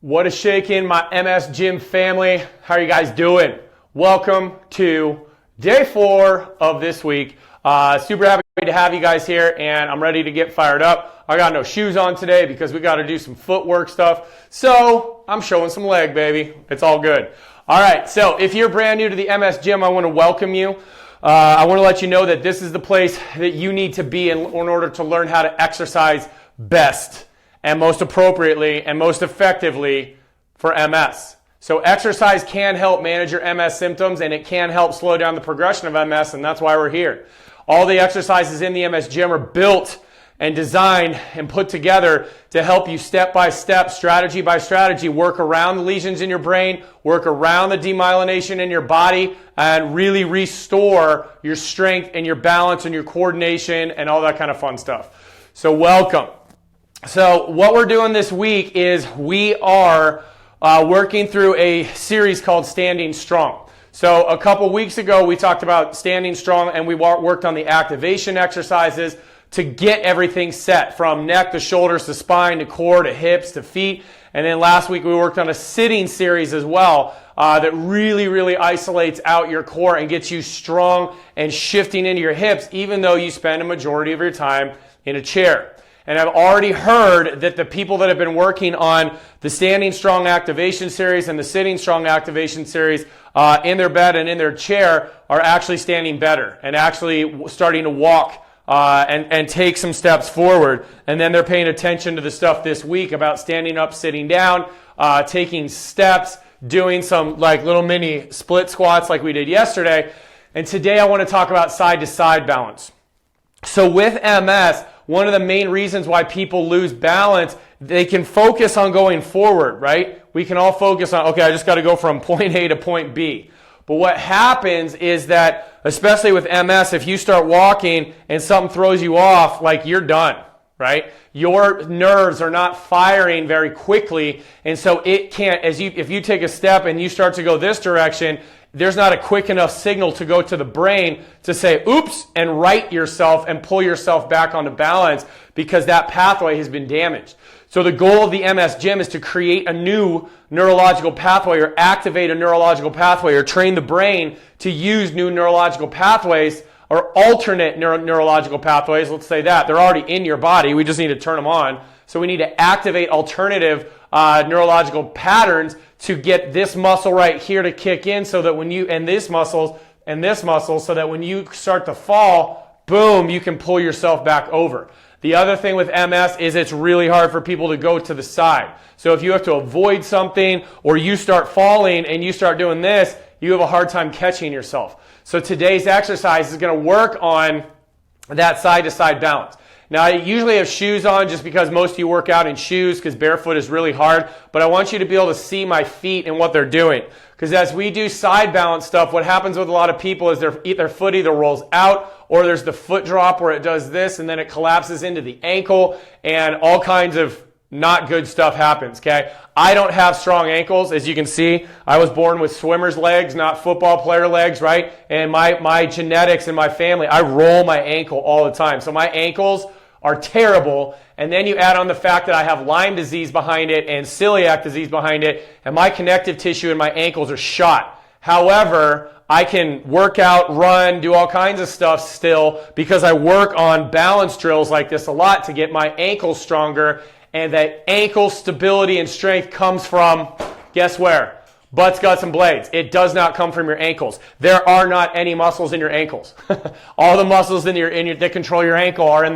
What is shaking, my MS Gym family? How are you guys doing? Welcome to day 4 of this week. Super happy to have you guys here, and I'm ready to get fired up. I got no shoes on today because we got to do some footwork stuff. So I'm showing some leg, baby. It's all good. All right, so if you're brand new to the MS Gym, I want to welcome you. I want to let you know that this is the place that you need to be in order to learn how to exercise best and most appropriately and most effectively for MS. So exercise can help manage your MS symptoms, and it can help slow down the progression of MS, and that's why we're here. All the exercises in the MS Gym are built and designed and put together to help you step by step, strategy by strategy, work around the lesions in your brain, work around the demyelination in your body, and really restore your strength and your balance and your coordination and all that kind of fun stuff. So welcome. So what we're doing this week is we are working through a series called Standing Strong. So a couple weeks ago we talked about standing strong, and we worked on the activation exercises to get everything set from neck to shoulders to spine to core to hips to feet. And then last week we worked on a sitting series as well that really isolates out your core and gets you strong and shifting into your hips, even though you spend a majority of your time in a chair. And I've already heard that the people that have been working on the Standing Strong Activation Series and the Sitting Strong Activation Series in their bed and in their chair are actually standing better and actually starting to walk and take some steps forward. And then they're paying attention to the stuff this week about standing up, sitting down, taking steps, doing some like little mini split squats like we did yesterday. And today I want to talk about side-to-side balance. So with MS, one of the main reasons why people lose balance, they can focus on going forward, right? We can all focus on, okay, I just got to go from point A to point B. But what happens is that, especially with MS, if you start walking and something throws you off, like you're done, right? Your nerves are not firing very quickly, and so it can't, if you take a step and you start to go this direction, there's not a quick enough signal to go to the brain to say, oops, and right yourself and pull yourself back onto balance because that pathway has been damaged. So the goal of the MS Gym is to create a new neurological pathway or activate a neurological pathway or train the brain to use new neurological pathways or alternate neurological pathways. Let's say that. They're already in your body. We just need to turn them on. So we need to activate alternative neurological patterns to get this muscle right here to kick in so that when you, and this muscle, so that when you start to fall, boom, you can pull yourself back over. The other thing with MS is it's really hard for people to go to the side. So if you have to avoid something or you start falling and you start doing this, you have a hard time catching yourself. So today's exercise is going to work on that side-to-side balance. Now, I usually have shoes on just because most of you work out in shoes because barefoot is really hard, but I want you to be able to see my feet and what they're doing. Because as we do side balance stuff, what happens with a lot of people is their foot either rolls out or there's the foot drop where it does this and then it collapses into the ankle and all kinds of not good stuff happens, okay? I don't have strong ankles, as you can see. I was born with swimmer's legs, not football player legs, right? And my genetics and my family, I roll my ankle all the time. So my ankles are terrible. And then you add on the fact that I have Lyme disease behind it and celiac disease behind it, and my connective tissue in my ankles are shot. However, I can work out, run, do all kinds of stuff still because I work on balance drills like this a lot to get my ankles stronger. And that ankle stability and strength comes from, guess where? Butts, guts, and blades. It does not come from your ankles. There are not any muscles in your ankles. All the muscles that control your ankle are in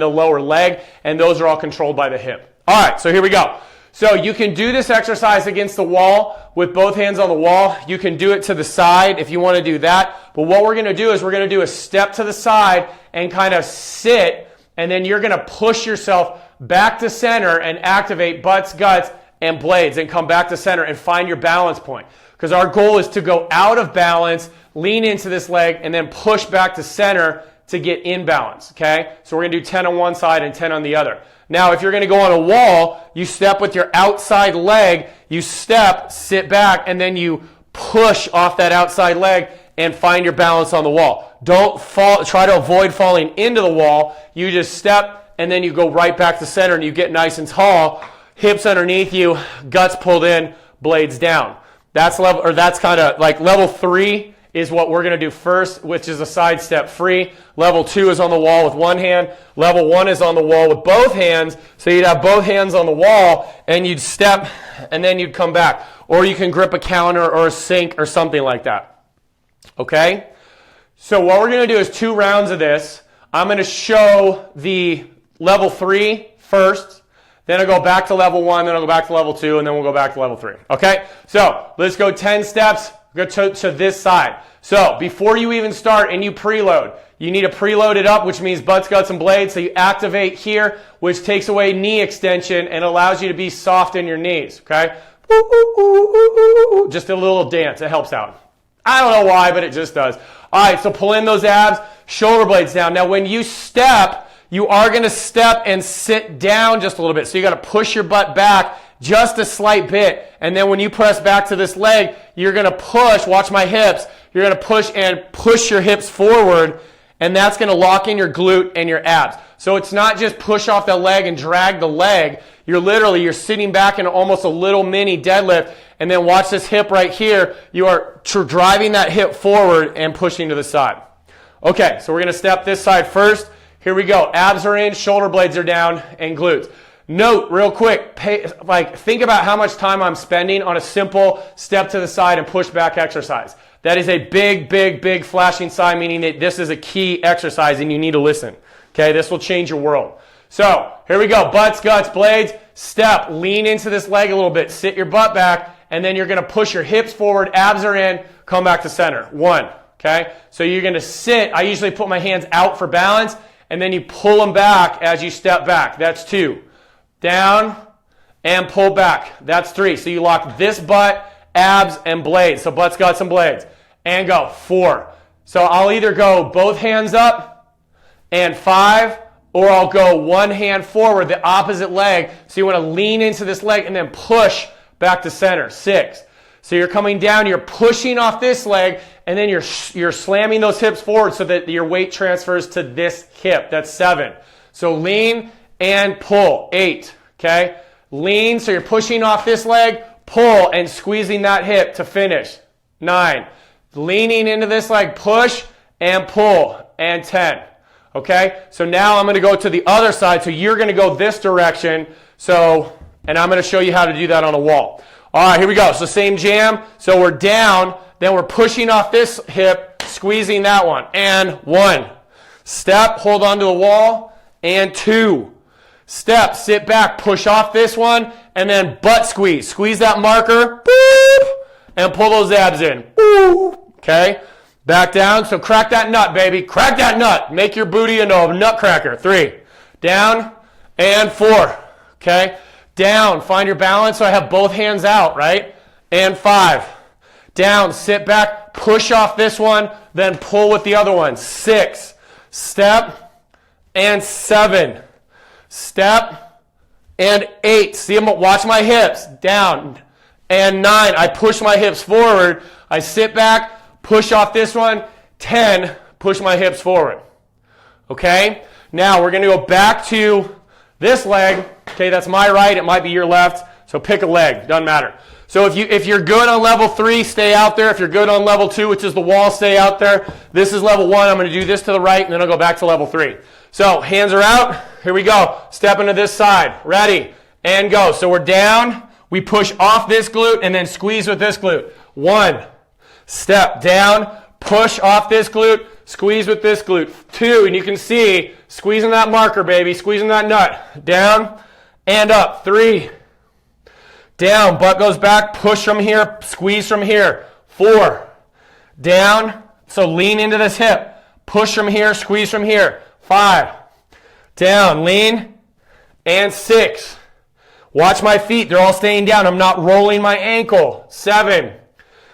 the lower leg, and those are all controlled by the hip. All right, so here we go. So you can do this exercise against the wall with both hands on the wall. You can do it to the side if you want to do that. But what we're going to do is we're going to do a step to the side and kind of sit, and then you're going to push yourself back to center and activate butts, guts, and blades and come back to center and find your balance point. Because our goal is to go out of balance, lean into this leg, and then push back to center to get in balance, okay? So we're going to do 10 on one side and 10 on the other. Now, if you're going to go on a wall, you step with your outside leg, you step, sit back, and then you push off that outside leg and find your balance on the wall. Don't fall. Try to avoid falling into the wall. You just step, and then you go right back to center, and you get nice and tall. hips underneath you, guts pulled in, blades down. That's kind of like level 3 is what we're going to do first, which is a side step free. Level 2 is on the wall with one hand. Level 1 is on the wall with both hands. So you'd have both hands on the wall and you'd step and then you'd come back. Or you can grip a counter or a sink or something like that. Okay? So what we're going to do is 2 rounds of this. I'm going to show the level 3 first. Then I'll go back to level 1, then I'll go back to level 2, and then we'll go back to level 3. Okay? So let's go 10 steps. Go to this side. So before you even start and you preload, you need to preload it up, which means butts, guts, and blades. So you activate here, which takes away knee extension and allows you to be soft in your knees. Okay? Just a little dance. It helps out. I don't know why, but it just does. All right, so pull in those abs, shoulder blades down. Now when you step, you are going to step and sit down just a little bit. So you got to push your butt back just a slight bit. And then when you press back to this leg, you're going to push, watch my hips, you're going to push your hips forward, and that's going to lock in your glute and your abs. So it's not just push off the leg and drag the leg. You're sitting back in almost a little mini deadlift, and then watch this hip right here. You are driving that hip forward and pushing to the side. Okay, so we're going to step this side first. Here we go. Abs are in, shoulder blades are down, and glutes. Note real quick, think about how much time I'm spending on a simple step to the side and push back exercise. That is a big, big, big flashing sign, meaning that this is a key exercise and you need to listen. Okay, this will change your world. So here we go. Butts, guts, blades, step, lean into this leg a little bit, sit your butt back, and then you're going to push your hips forward, abs are in, come back to center. 1. Okay, so you're going to sit. I usually put my hands out for balance, and then you pull them back as you step back. That's 2. Down and pull back. That's 3. So you lock this butt, abs, and blades. So butts, guts, and blades. And go. 4. So I'll either go both hands up and 5, or I'll go one hand forward, the opposite leg. So you want to lean into this leg and then push back to center. 6. So you're coming down, you're pushing off this leg, and then you're slamming those hips forward so that your weight transfers to this hip. That's 7. So lean and pull. 8. Okay? Lean, so you're pushing off this leg, pull, and squeezing that hip to finish. 9. Leaning into this leg, push and pull. And 10. Okay? So now I'm going to go to the other side. So you're going to go this direction. And I'm going to show you how to do that on a wall. All right, here we go. So same jam. So we're down, then we're pushing off this hip, squeezing that one. And 1. Step, hold onto the wall. And 2. Step, sit back, push off this one, and then butt squeeze. Squeeze that marker, boop, and pull those abs in. Boop. Okay? Back down. So crack that nut, baby. Crack that nut. Make your booty into a nutcracker. 3. Down and 4. Okay? Down. Find your balance so I have both hands out, right? And 5. Down. Sit back. Push off this one. Then pull with the other one. 6. Step. And 7. Step. And 8. See, watch my hips. Down. And 9. I push my hips forward. I sit back. Push off this one. 10. Push my hips forward. Okay? Now we're going to go back to this leg. Okay, that's my right. It might be your left. So pick a leg. Doesn't matter. So if you're good on level 3, stay out there. If you're good on level 2, which is the wall, stay out there. This is level 1. I'm going to do this to the right, and then I'll go back to level 3. So hands are out. Here we go. Step into this side. Ready. And go. So we're down. We push off this glute and then squeeze with this glute. 1. Step down. Push off this glute. Squeeze with this glute. 2. And you can see squeezing that marker, baby. Squeezing that nut. Down and up. 3. Down. Butt goes back. Push from here. Squeeze from here. 4. Down. So lean into this hip. Push from here. Squeeze from here. 5. Down. Lean. And 6. Watch my feet. They're all staying down. I'm not rolling my ankle. 7.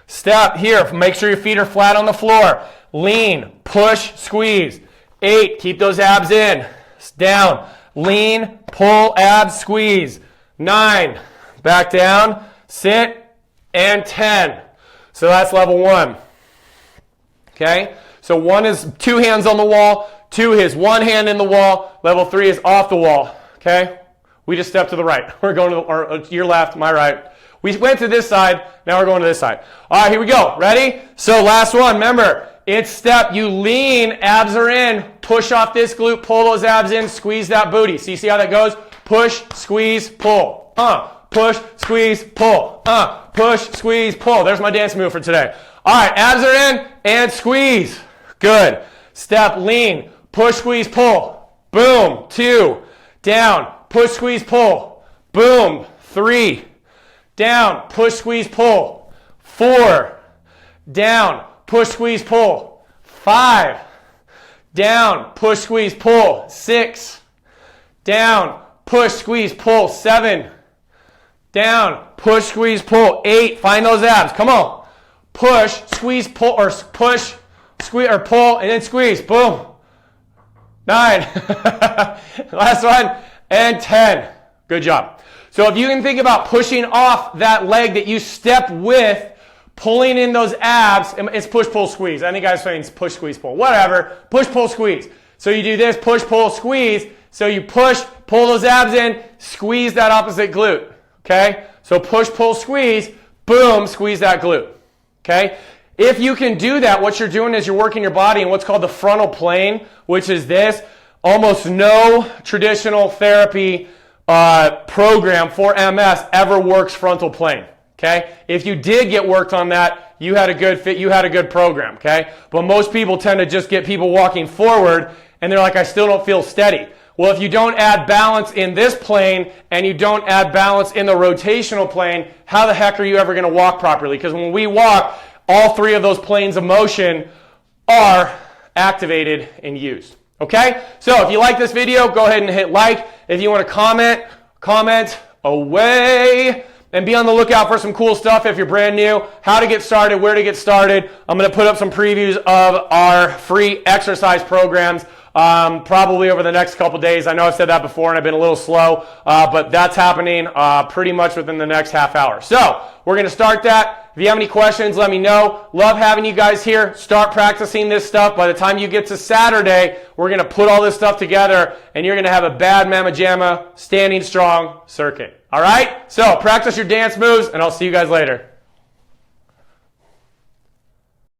Step here. Make sure your feet are flat on the floor. Lean. Push. Squeeze. 8. Keep those abs in. Down. Lean. Pull. Abs. Squeeze. 9. Back down. Sit. And 10. So that's level 1. Okay? So 1 is 2 hands on the wall. 2 is 1 hand in the wall. Level 3 is off the wall. Okay? We just step to the right. We're going to your left, my right. We went to this side, now we're going to this side. All right, here we go. Ready? So last one, remember, it's step, you lean, abs are in, push off this glute, pull those abs in, squeeze that booty. So you see how that goes? Push, squeeze, pull. Push, squeeze, pull. Push, squeeze, pull. There's my dance move for today. All right, abs are in and squeeze. Good. Step, lean, push, squeeze, pull. Boom. 2. Down, push, squeeze, pull. Boom. 3. Down, push, squeeze, pull. 4. Down, push, squeeze, pull. 5. Down, push, squeeze, pull. 6. Down, push, squeeze, pull. 7. Down, push, squeeze, pull. 8. Find those abs. Come on. Push, squeeze, pull, or push, squeeze, or pull, and then squeeze. Boom. 9. Last one. And 10. Good job. So if you can think about pushing off that leg that you step with, pulling in those abs, it's push, pull, squeeze. I think I was saying push, squeeze, pull. Whatever. Push, pull, squeeze. So you do this, push, pull, squeeze. So you push, pull those abs in, squeeze that opposite glute. Okay? So push, pull, squeeze, boom, squeeze that glute. Okay? If you can do that, what you're doing is you're working your body in what's called the frontal plane, which is this. Almost no traditional therapy program for MS ever works frontal plane. Okay? If you did get worked on that, you had a good fit, you had a good program. Okay? But most people tend to just get people walking forward and they're like, I still don't feel steady. Well, if you don't add balance in this plane and you don't add balance in the rotational plane, how the heck are you ever going to walk properly? Because when we walk, all 3 of those planes of motion are activated and used. Okay? So if you like this video, go ahead and hit like. If you want to comment away. And be on the lookout for some cool stuff if you're brand new. How to get started, where to get started. I'm going to put up some previews of our free exercise programs probably over the next couple days. I know I've said that before and I've been a little slow, but that's happening pretty much within the next half hour. So we're going to start that. If you have any questions, let me know. Love having you guys here. Start practicing this stuff. By the time you get to Saturday, we're going to put all this stuff together and you're going to have a bad mamma jamma standing strong circuit. All right? So practice your dance moves and I'll see you guys later.